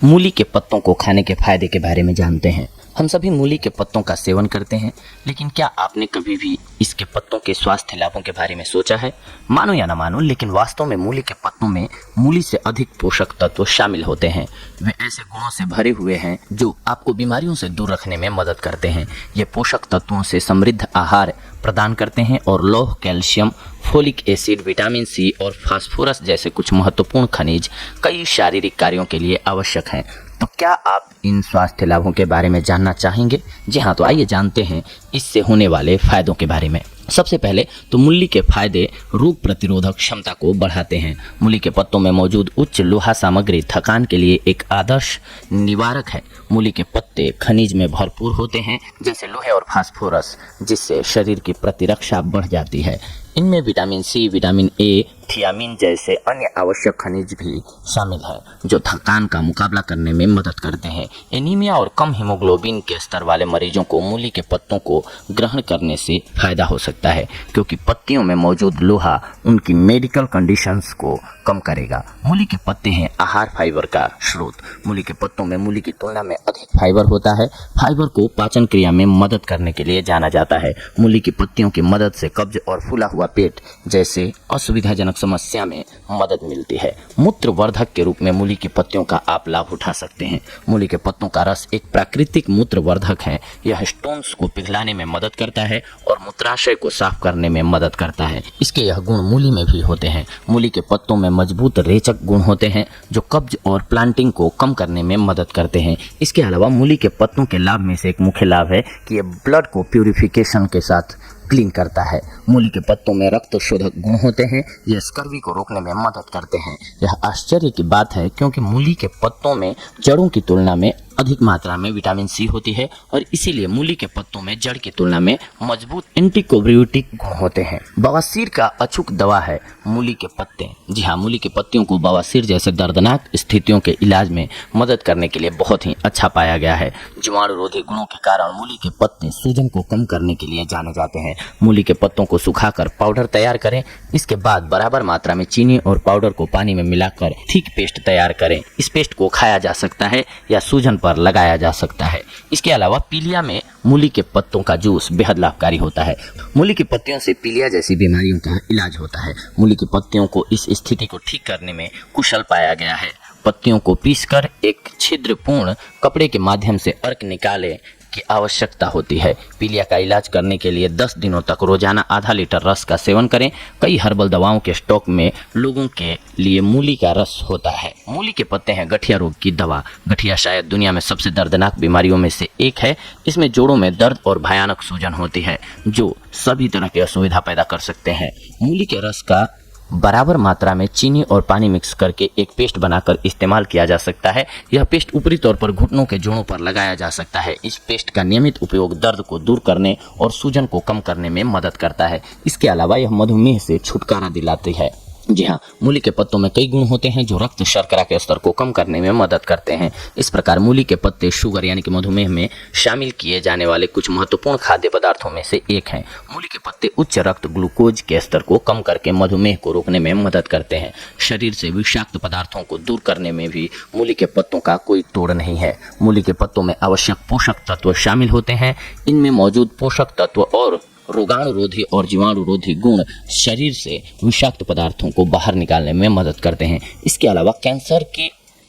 मूली के पत्तों को खाने के फायदे के बारे में जानते हैं। हम सभी मूली के पत्तों का सेवन करते हैं, लेकिन क्या आपने कभी भी इसके पत्तों के स्वास्थ्य लाभों के बारे में सोचा है? मानो या ना मानो, लेकिन वास्तव में मूली के पत्तों में मूली से अधिक पोषक तत्व शामिल होते हैं। वे ऐसे गुणों से भरे हुए हैं जो आपको बीमारियों से दूर रखने में मदद करते हैं। ये पोषक तत्वों से समृद्ध आहार प्रदान करते हैं और लौह, calcium, folic acid, vitamin C और फास्फोरस जैसे कुछ महत्वपूर्ण खनिज कई शारीरिक कार्यों के लिए आवश्यक हैं। तो क्या आप इन स्वास्थ्य लाभों के बारे में जानना चाहेंगे? जी हाँ, तो आइए जानते हैं इससे होने वाले फायदों के बारे में। सबसे पहले तो मूली के फायदे रोग प्रतिरोधक क्षमता को बढ़ाते हैं। मूली के पत्तों में मौजूद उच्च लोहा सामग्री थकान के लिए एक आदर्श निवारक है। मूली के पत्ते खनिज में भरपूर होते हैं, जैसे लोहे और फास्फोरस, जिससे शरीर की प्रतिरक्षा बढ़ जाती है। इनमें vitamin C, vitamin A, thiamine जैसे अन्य आवश्यक खनिज भी शामिल है, जो थकान का मुकाबला करने में मदद करते हैं। एनीमिया और कम हीमोग्लोबिन के स्तर वाले मरीजों को मूली के पत्तों को ग्रहण करने से फायदा हो सकता है, क्योंकि पत्तियों में मौजूद लोहा उनकी मेडिकल कंडीशंस को कम करेगा। मूली के पत्ते हैं आहार फाइबर का स्रोत। मूली के पत्तों में मूली की तुलना में अधिक फाइबर होता है। फाइबर को पाचन क्रिया में मदद करने के लिए जाना जाता है। मूली की पत्तियों की मदद से कब्ज और फूला हुआ पेट जैसे असुविधाजनक समस्या में मदद मिलती है। मूत्रवर्धक के रूप में मूली की पत्तियों का आप लाभ उठा सकते हैं। मूली के पत्तों का रस एक प्राकृतिक मूत्रवर्धक है। यह स्टोन्स को पिघलाने में मदद करता है और मूत्राशय को साफ करने में मदद करता है। इसके यह गुण मूली में भी होते हैं। मूली के पत्तों में मजबूत रेचक गुण होते हैं, जो कब्ज और प्लांटिंग को कम करने में मदद करते हैं। इसके अलावा मूली के पत्तों के लाभ में से एक मुख्य लाभ है कि यह ब्लड को प्यूरिफिकेशन के साथ क्लीन करता है। मूली के पत्तों में रक्त शोधक गुण होते हैं। यह स्कर्वी को रोकने में मदद करते हैं। यह आश्चर्य की बात है, क्योंकि मूली के पत्तों में जड़ों की तुलना में अधिक मात्रा में विटामिन सी होती है और इसीलिए मूली के पत्तों में जड़ की तुलना में मजबूत एंटीकोब्रियोटिक गुण होते हैं। बवासीर का अचूक दवा है मूली के पत्ते। जी हाँ, मूली के पत्तियों को बवासीर जैसे दर्दनाक स्थितियों के इलाज में मदद करने के लिए बहुत ही अच्छा पाया गया है। जीवाणु रोधी गुणों के कारण मूली के पत्ते सूजन को कम करने के लिए जाने जाते हैं। मूली के पत्तों को सुखाकर पाउडर तैयार करें। इसके बाद बराबर मात्रा में चीनी और पाउडर को पानी में मिलाकर थिक पेस्ट तैयार करें। इस पेस्ट को खाया जा सकता है या सूजन पर लगाया जा सकता है। इसके अलावा पीलिया में मूली के पत्तों का जूस बेहद लाभकारी होता है। मूली की पत्तियों से पीलिया जैसी बीमारियों का इलाज होता है। मूली की पत्तियों को इस स्थिति को ठीक करने में कुशल पाया गया है। पत्तियों को पीसकर एक छिद्रपूर्ण कपड़े के माध्यम से अर्क निकाले की आवश्यकता होती है। पीलिया का इलाज करने के लिए 10 दिनों तक रोजाना आधा लीटर रस का सेवन करें। कई हर्बल दवाओं के स्टॉक में लोगों के लिए मूली का रस होता है। मूली के पत्ते हैं गठिया रोग की दवा। गठिया शायद दुनिया में सबसे दर्दनाक बीमारियों में से एक है। इसमें जोड़ों में दर्द और भयानक सूजन होती है, जो सभी तरह की असुविधा पैदा कर सकते हैं। मूली के रस का बराबर मात्रा में चीनी और पानी मिक्स करके एक पेस्ट बनाकर इस्तेमाल किया जा सकता है। यह पेस्ट ऊपरी तौर पर घुटनों के जोड़ों पर लगाया जा सकता है। इस पेस्ट का नियमित उपयोग दर्द को दूर करने और सूजन को कम करने में मदद करता है। इसके अलावा यह मधुमेह से छुटकारा दिलाती है। जी हाँ, मूली के पत्तों में कई गुण होते हैं जो रक्त शर्करा के स्तर को कम करने में मदद करते हैं। इस प्रकार मूली के पत्ते शुगर यानी कि मधुमेह में शामिल किए जाने वाले कुछ महत्वपूर्ण खाद्य पदार्थों में से एक हैं। मूली के पत्ते उच्च रक्त ग्लूकोज के स्तर को कम करके मधुमेह को रोकने में मदद करते हैं। शरीर से विषाक्त पदार्थों को दूर करने में भी मूली के पत्तों का कोई तोड़ नहीं है। मूली के पत्तों में आवश्यक पोषक तत्व शामिल होते हैं। इनमें मौजूद पोषक तत्व और रोगाणुरोधी और जीवाणु रोधी गुण शरीर से विषाक्त पदार्थों को बाहर निकालने में मदद करते हैं। इसके अलावा कैंसर के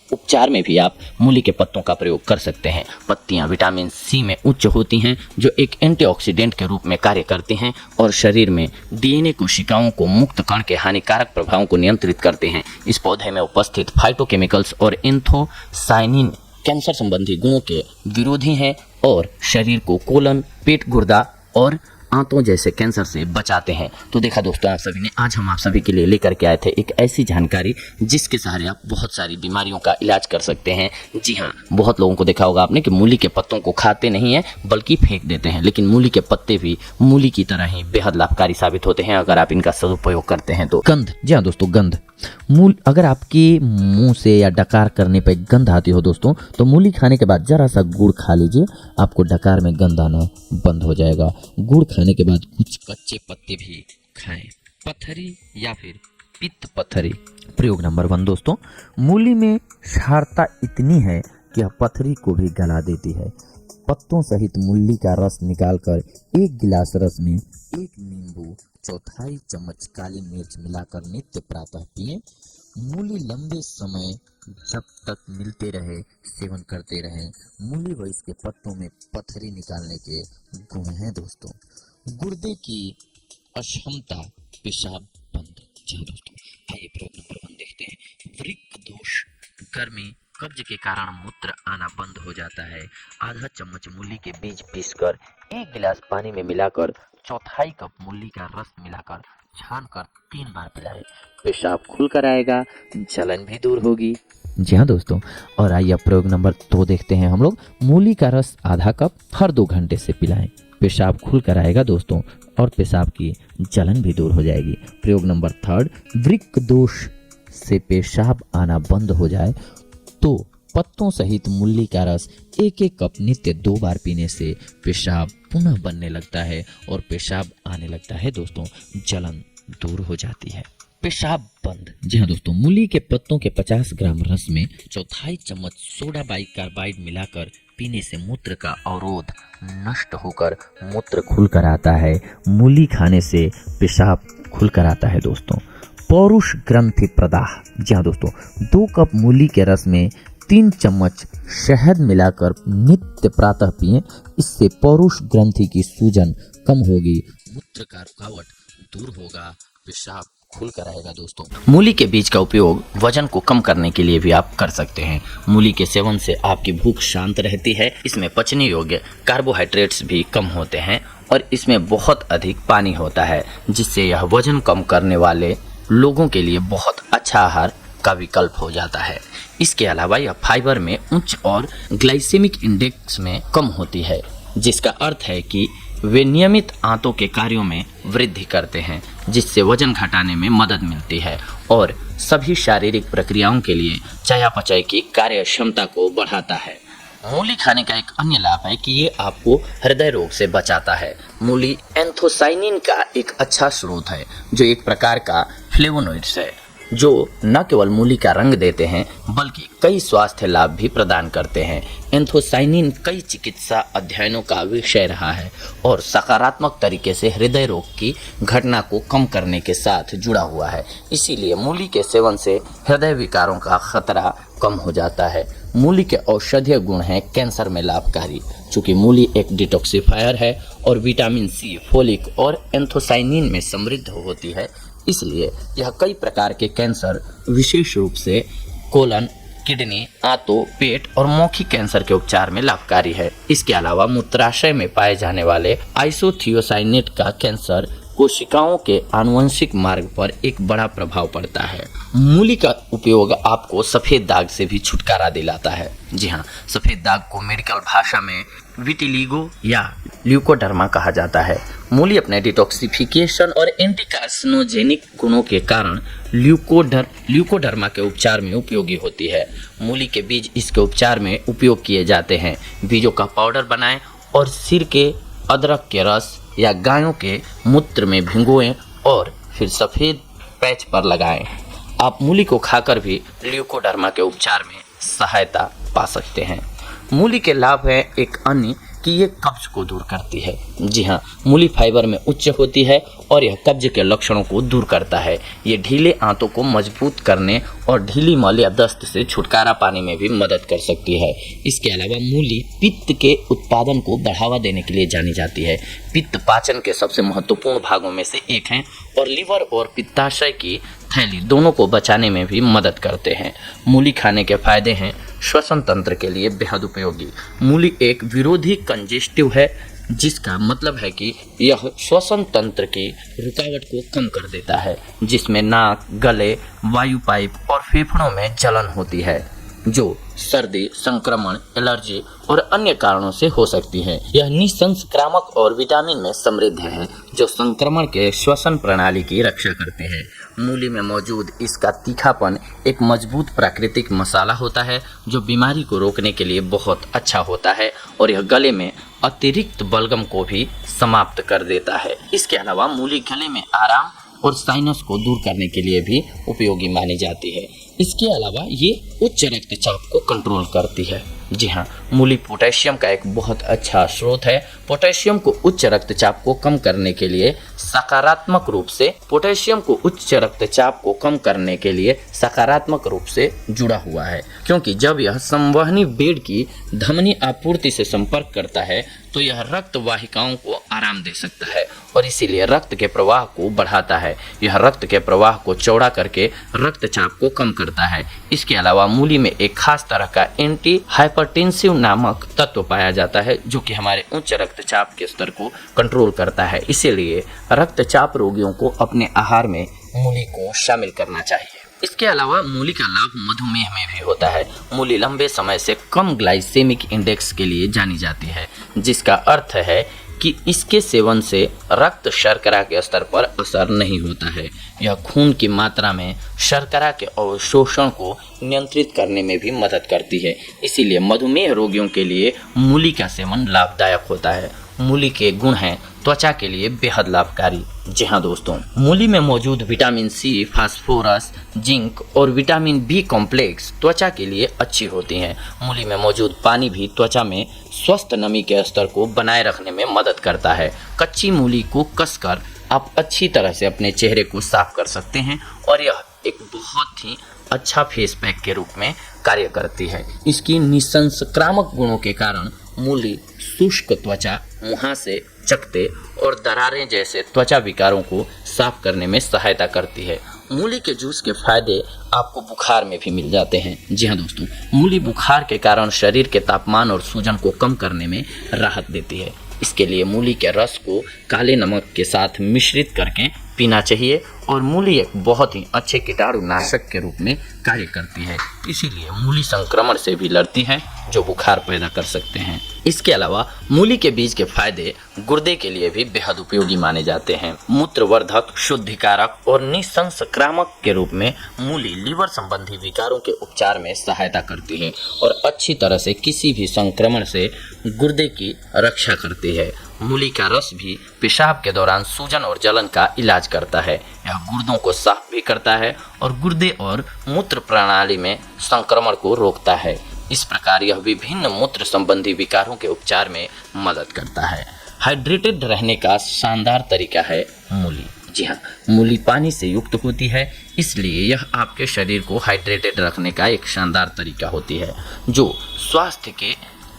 उपचार में भी आप मूली के पत्तों का प्रयोग कर सकते हैं। पत्तियां विटामिन सी में उच्च होती हैं, जो एक एंटीऑक्सीडेंट के रूप में कार्य करती हैं और शरीर में डीएनए कोशिकाओं को मुक्त कण के हानिकारक प्रभावों को नियंत्रित करते हैं। इस पौधे में उपस्थित फाइटोकेमिकल्स और एंथोसाइनिन कैंसर संबंधी गुणों के विरोधी हैं और शरीर को कोलन, पेट, गुर्दा और आंतों जैसे कैंसर से बचाते हैं। तो देखा दोस्तों, आप सभी ने, आज हम आप सभी के लिए लेकर के आए थे एक ऐसी जानकारी जिसके सहारे आप बहुत सारी बीमारियों का इलाज कर सकते हैं। जी हाँ, बहुत लोगों को देखा होगा आपने कि मूली के पत्तों को खाते नहीं है बल्कि फेंक देते हैं, लेकिन मूली के पत्ते भी मूली की तरह ही बेहद लाभकारी साबित होते हैं अगर आप इनका सदुपयोग करते हैं तो। गंध, जी हाँ दोस्तों, गंध। मूल अगर आपके मुंह से या डकार करने पर गंध आती हो दोस्तों, तो मूली खाने के बाद जरा सा गुड़ खा लीजिए, आपको डकार में गंध आना बंद हो जाएगा। गुड़ खाने के बाद कुछ कच्चे पत्ते भी खाएं। पथरी या फिर पित्त पथरी। प्रयोग नंबर 1 दोस्तों, मूली में क्षारता इतनी है कि यह पथरी को भी गला देती है। पत्तों सहित मूली का रस निकालकर 1 गिलास रस में 1 नींबू, 1/4 चम्मच काली मिर्च मिलाकर नित्य प्रातः पिएं। मूली लंबे समय जब तक मिलते रहे सेवन करते रहें। मूली व इसके पत्तों में पथरी निकालने के गुण हैं दोस्तों। गुर्दे की अक्षमता, पेशाब बंद। जी दोस्तों, आइए प्रयोग नंबर 1 देखते हैं। वृक्क दोष, गर्मी, कब्ज के कारण मूत्र आना बंद हो जाता है। आधा चम्मच मूली के बीज पीसकर 1 गिलास पानी में मिलाकर 1/4 कप मूली का रस मिलाकर छानकर 3 बार पिलाएं। पेशाब खुलकर आएगा, जलन भी दूर होगी। जी हाँ दोस्तों, और आइए प्रयोग नंबर 2 देखते हैं हम लोग। मूली का रस आधा कप हर 2 घंटे से पिलाएं। पेशाब खुल कर आएगा दोस्तों, और पेशाब की जलन भी दूर हो जाएगी। प्रयोग नंबर 3, वृक्क दोष से पेशाब आना बंद हो जाए तो पत्तों सहित मूली का रस 1-1 कप नित्य 2 बार पीने से पेशाब पुनः बनने लगता है और पेशाब आने लगता है दोस्तों, जलन दूर हो जाती है। पेशाब बंद। जी हाँ दोस्तों, मूली के पत्तों के 50 ग्राम रस में 1/4 चम्मच सोडा बाइकार्बाइड मिलाकर पीने से मूत्र का अवरोध नष्ट होकर मूत्र खुलकर आता है। मूली खाने से पेशाब खुलकर आता है दोस्तों। पौरुष ग्रंथि प्रदाह। जी हाँ दोस्तों, 2 कप मूली के रस में 3 चम्मच शहद मिलाकर नित्य प्रातः पिएं। इससे पौरुष ग्रंथि की सूजन कम होगी, मूत्र का रुकावट दूर होगा, पेशाब खुलकर आएगा दोस्तों। मूली के बीज का उपयोग वजन को कम करने के लिए भी आप कर सकते हैं। मूली के सेवन से आपकी भूख शांत रहती है। इसमें पचने योग्य कार्बोहाइड्रेट्स भी कम होते हैं और इसमें बहुत अधिक पानी होता है, जिससे यह वजन कम करने वाले लोगों के लिए बहुत अच्छा आहार का विकल्प हो जाता है। इसके अलावा यह फाइबर में उच्च और ग्लाइसेमिक इंडेक्स में कम होती है, जिसका अर्थ है कि वे नियमित आंतों के कार्यों में वृद्धि करते हैं, जिससे वजन घटाने में मदद मिलती है और सभी शारीरिक प्रक्रियाओं के लिए चयापचय की कार्य क्षमता को बढ़ाता है। मूली खाने का एक अन्य लाभ है कि ये आपको हृदय रोग से बचाता है। मूली एंथोसाइनिन का एक अच्छा स्रोत है, जो एक प्रकार का फ्लेवोनोइड्स है, जो न केवल मूली का रंग देते हैं बल्कि कई स्वास्थ्य लाभ भी प्रदान करते हैं। एंथोसाइनिन कई चिकित्सा अध्ययनों का विषय रहा है और सकारात्मक तरीके से हृदय रोग की घटना को कम करने के साथ जुड़ा हुआ है। इसीलिए मूली के सेवन से हृदय विकारों का खतरा कम हो जाता है। मूली के औषधीय गुण हैं कैंसर में लाभकारी। चूँकि मूली एक डिटॉक्सिफायर है और विटामिन सी, फोलिक और एंथोसाइनिन में समृद्ध होती है, इसलिए यह कई प्रकार के कैंसर, विशेष रूप से कोलन, किडनी, आंतों, पेट और मौखिक कैंसर के उपचार में लाभकारी है। इसके अलावा मूत्राशय में पाए जाने वाले आइसोथियोसाइनेट का कैंसर कोशिकाओं के आनुवंशिक मार्ग पर एक बड़ा प्रभाव पड़ता है। मूली का उपयोग आपको सफ़ेद दाग से भी छुटकारा दिलाता है। जी हाँ, सफ़ेद दाग को मेडिकल भाषा में विटिलिगो या ल्यूकोडर्मा कहा जाता है। मूली अपने डिटॉक्सिफिकेशन और एंटी कार्सिनोजेनिक गुणों के कारण ल्यूकोडर्मा के उपचार में उपयोगी होती है। मूली के बीज इसके उपचार में उपयोग किए जाते हैं। बीजों का पाउडर बनाएं और सिर के, अदरक के रस या गायों के मूत्र में भिगोएं और फिर सफ़ेद पैच पर लगाएं। आप मूली को खाकर भी ल्यूकोडर्मा के उपचार में सहायता पा सकते हैं। मूली के लाभ है एक अन्य कि ये कब्ज को दूर करती है। जी हाँ, मूली फाइबर में उच्च होती है और यह कब्ज के लक्षणों को दूर करता है। ये ढीले आंतों को मजबूत करने और ढीली मल या दस्त से छुटकारा पाने में भी मदद कर सकती है। इसके अलावा मूली पित्त के उत्पादन को बढ़ावा देने के लिए जानी जाती है। पित्त पाचन के सबसे महत्वपूर्ण भागों में से एक है और लीवर और पित्ताशय की थैली दोनों को बचाने में भी मदद करते हैं। मूली खाने के फायदे हैं श्वसन तंत्र के लिए बेहद उपयोगी। मूली एक विरोधी कंजेस्टिव है, जिसका मतलब है कि यह श्वसन तंत्र की रुकावट को कम कर देता है, जिसमें नाक, गले, वायु पाइप और फेफड़ों में जलन होती है, जो सर्दी, संक्रमण, एलर्जी और अन्य कारणों से हो सकती है। यह निसंक्रामक और विटामिन में समृद्ध है, जो संक्रमण के श्वसन प्रणाली की रक्षा करते हैं। मूली में मौजूद इसका तीखापन एक मजबूत प्राकृतिक मसाला होता है, जो बीमारी को रोकने के लिए बहुत अच्छा होता है और यह गले में अतिरिक्त बलगम को भी समाप्त कर देता है। इसके अलावा मूली गले में आराम और साइनस को दूर करने के लिए भी उपयोगी मानी जाती है। इसके अलावा ये उच्च रक्तचाप को कंट्रोल करती है। जी हाँ, मूली पोटेशियम का एक बहुत अच्छा स्रोत है। पोटेशियम को उच्च रक्तचाप को कम करने के लिए सकारात्मक रूप से जुड़ा हुआ है, क्योंकि जब यह संवहनी बेड़ की धमनी आपूर्ति से संपर्क करता है तो यह रक्त वाहिकाओं को आराम दे सकता है और इसीलिए रक्त के प्रवाह को बढ़ाता है। यह रक्त के प्रवाह को चौड़ा करके रक्तचाप को कम करता है। इसके अलावा मूली में एक खास तरह का एंटी हाइपरटेंसिव नामक तत्व पाया जाता है, जो कि हमारे उच्च रक्तचाप के स्तर को कंट्रोल करता है। इसीलिए रक्तचाप रोगियों को अपने आहार में मूली को शामिल करना चाहिए। इसके अलावा मूली का लाभ मधुमेह में भी होता है। मूली लंबे समय से कम ग्लाइसेमिक इंडेक्स के लिए जानी जाती है, जिसका अर्थ है कि इसके सेवन से रक्त शर्करा के स्तर पर असर नहीं होता है। यह खून की मात्रा में शर्करा के अवशोषण को नियंत्रित करने में भी मदद करती है। इसीलिए मधुमेह रोगियों के लिए मूली का सेवन लाभदायक होता है। मूली के गुण हैं त्वचा के लिए बेहद लाभकारी। जी हाँ दोस्तों, मूली में मौजूद विटामिन सी, फास्फोरस, जिंक और विटामिन बी कॉम्प्लेक्स त्वचा के लिए अच्छी होती हैं। मूली में मौजूद पानी भी त्वचा में स्वस्थ नमी के स्तर को बनाए रखने में मदद करता है। कच्ची मूली को कसकर आप अच्छी तरह से अपने चेहरे को साफ कर सकते हैं और यह एक बहुत ही अच्छा फेस पैक के रूप में कार्य करती है। इसकी निसंक्रामक गुणों के कारण मूली शुष्क त्वचा, मुहासे, चकते और दरारें जैसे त्वचा विकारों को साफ करने में सहायता करती है। मूली के जूस के फायदे आपको बुखार में भी मिल जाते हैं। जी हाँ दोस्तों, मूली बुखार के कारण शरीर के तापमान और सूजन को कम करने में राहत देती है। इसके लिए मूली के रस को काले नमक के साथ मिश्रित करके पीना चाहिए और मूली एक बहुत ही अच्छे कीटाणुनाशक के रूप में कार्य करती है। इसीलिए मूली संक्रमण से भी लड़ती है जो बुखार पैदा कर सकते हैं। इसके अलावा मूली के बीज के फायदे गुर्दे के लिए भी बेहद उपयोगी माने जाते हैं। मूत्रवर्धक, शुद्धिकारक और निसंक्रामक के रूप में मूली लीवर संबंधी विकारों के उपचार में सहायता करती है और अच्छी तरह से किसी भी संक्रमण से गुर्दे की रक्षा करती है। मूली का रस भी पेशाब के दौरान सूजन और जलन का इलाज करता है। यह गुर्दों को साफ भी करता है और गुर्दे और मूत्र प्रणाली में संक्रमण को रोकता है। इस प्रकार यह विभिन्न मूत्र संबंधी विकारों के उपचार में मदद करता है। हाइड्रेटेड रहने का शानदार तरीका है मूली। जी हाँ, मूली पानी से युक्त होती है, इसलिए यह आपके शरीर को हाइड्रेटेड रखने का एक शानदार तरीका होती है, जो स्वास्थ्य के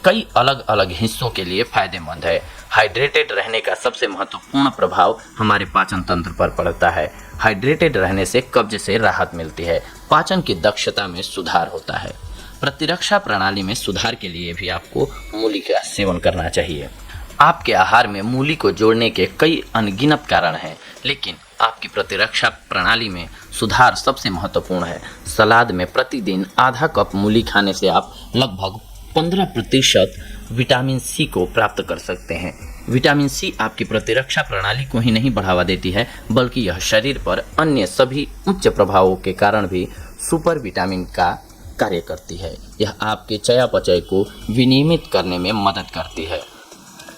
कई अलग अलग हिस्सों के लिए फायदेमंद है। हाइड्रेटेड रहने का सबसे महत्वपूर्ण प्रभाव हमारे पाचन तंत्र पर पड़ता है। हाइड्रेटेड रहने से कब्ज से राहत मिलती है, पाचन की दक्षता में सुधार होता है। प्रतिरक्षा प्रणाली में सुधार के लिए भी आपको मूली का सेवन करना चाहिए। आपके आहार में मूली को जोड़ने के कई अनगिनत कारण हैं, लेकिन आपकी प्रतिरक्षा प्रणाली में सुधार सबसे महत्वपूर्ण है। सलाद में प्रतिदिन आधा कप मूली खाने से आप लगभग 15% विटामिन सी को प्राप्त कर सकते हैं। विटामिन सी आपकी प्रतिरक्षा प्रणाली को ही नहीं बढ़ावा देती है, बल्कि यह शरीर पर अन्य सभी उच्च प्रभावों के कारण भी सुपर विटामिन का कार्य करती है। यह आपके चयापचय को विनियमित करने में मदद करती है।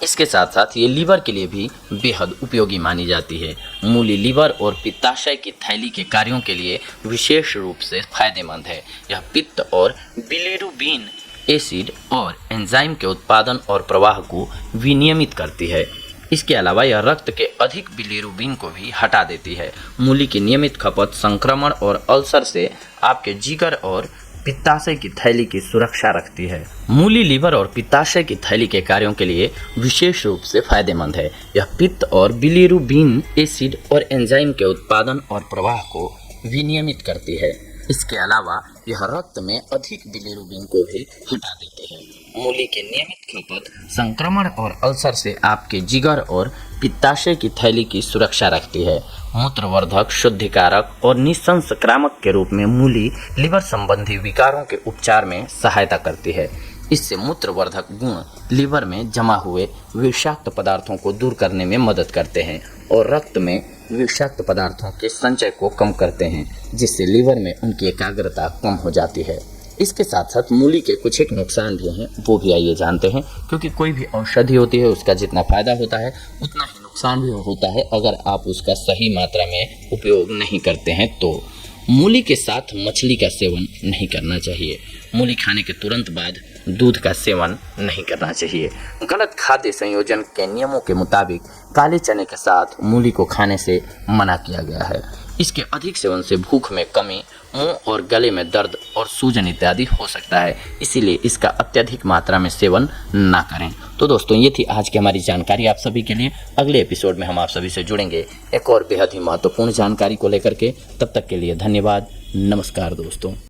इसके साथ साथ ये लीवर के लिए भी बेहद उपयोगी मानी जाती है। मूली लीवर और पित्ताशय की थैली के कार्यों के लिए विशेष रूप से फायदेमंद है। यह पित्त और बिलिरुबिन एसिड और एंजाइम के उत्पादन और प्रवाह को विनियमित करती है। इसके अलावा यह रक्त के अधिक बिलिरुबिन को भी हटा देती है। मूली की नियमित खपत संक्रमण और अल्सर से आपके जिगर और पित्ताशय की थैली की सुरक्षा रखती है। मूली लीवर और पित्ताशय की थैली के कार्यों के लिए विशेष रूप से फायदेमंद है। यह पित्त और बिलिरुबिन एसिड और एंजाइम के उत्पादन और प्रवाह को विनियमित करती है। इसके अलावा यह रक्त में अधिक बिलिरुबिन को भी हटा देते हैं। मूली के नियमित खपत संक्रमण और अल्सर से आपके जिगर और पित्ताशय की थैली की सुरक्षा रखती है। मूत्रवर्धक, शुद्धिकारक और निसंक्रामक के रूप में मूली लीवर संबंधी विकारों के उपचार में सहायता करती है। इससे मूत्रवर्धक गुण लीवर में जमा हुए विषाक्त पदार्थों को दूर करने में मदद करते हैं और रक्त में विषाक्त पदार्थों के संचय को कम करते हैं, जिससे लीवर में उनकी एकाग्रता कम हो जाती है। इसके साथ साथ मूली के कुछ एक नुकसान भी हैं, वो भी आइए जानते हैं, क्योंकि कोई भी औषधि होती है उसका जितना फायदा होता है उतना ही नुकसान भी होता है अगर आप उसका सही मात्रा में उपयोग नहीं करते हैं तो। मूली के साथ मछली का सेवन नहीं करना चाहिए। मूली खाने के तुरंत बाद दूध का सेवन नहीं करना चाहिए। गलत खाद्य संयोजन के नियमों के मुताबिक काले चने के साथ मूली को खाने से मना किया गया है। इसके अधिक सेवन से भूख में कमी, मुंह और गले में दर्द और सूजन इत्यादि हो सकता है, इसीलिए इसका अत्यधिक मात्रा में सेवन ना करें। तो दोस्तों, ये थी आज की हमारी जानकारी आप सभी के लिए। अगले एपिसोड में हम आप सभी से जुड़ेंगे एक और बेहद ही महत्वपूर्ण जानकारी को लेकर के। तब तक के लिए धन्यवाद। नमस्कार दोस्तों।